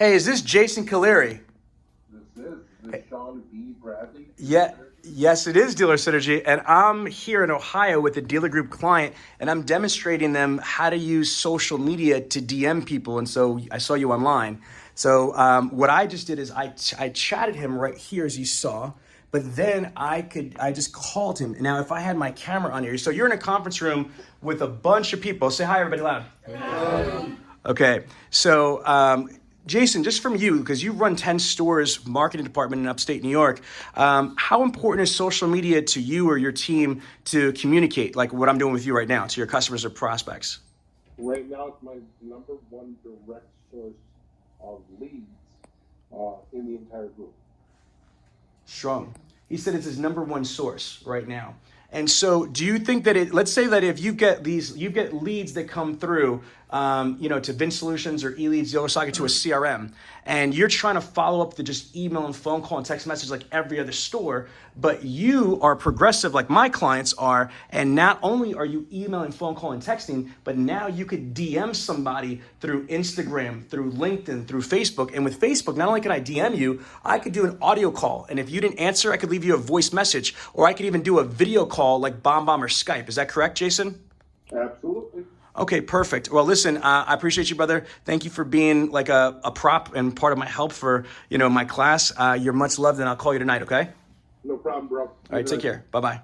Hey, is this Jason Caleri? This is Sean B. Bradley. Yeah, yes, it is Dealer Synergy, and I'm here in Ohio with a dealer group client, and I'm demonstrating them how to use social media to DM people. And so I saw you online. So what I just did is I chatted him right here, as you saw. But then I just called him. Now, if I had my camera on here, so you're in a conference room with a bunch of people. Say hi, everybody, loud. Hello. Okay, so Jason, just from you, because you run 10 stores, marketing department in upstate New York, how important is social media to you or your team to communicate, like what I'm doing with you right now, to your customers or prospects? Right now, it's my number one direct source of leads in the entire group. Strong. He said it's his number one source right now. And so do you think that let's say that if you get leads that come through, to Vin Solutions or eLeads, Dealer Socket, to a CRM, and you're trying to follow up to just email and phone call and text message like every other store, but you are progressive like my clients are, and not only are you emailing, phone call, and texting, but now you could DM somebody through Instagram, through LinkedIn, through Facebook. And with Facebook, not only can I DM you, I could do an audio call. And if you didn't answer, I could leave you a voice message, or I could even do a video call like BombBomb or Skype. Is that correct, Jason? Absolutely. Okay, perfect. Well, listen, I appreciate you, brother. Thank you for being like a prop and part of my help for, my class. You're much loved, and I'll call you tonight, okay? No problem, bro. All right, take care. Bye-bye.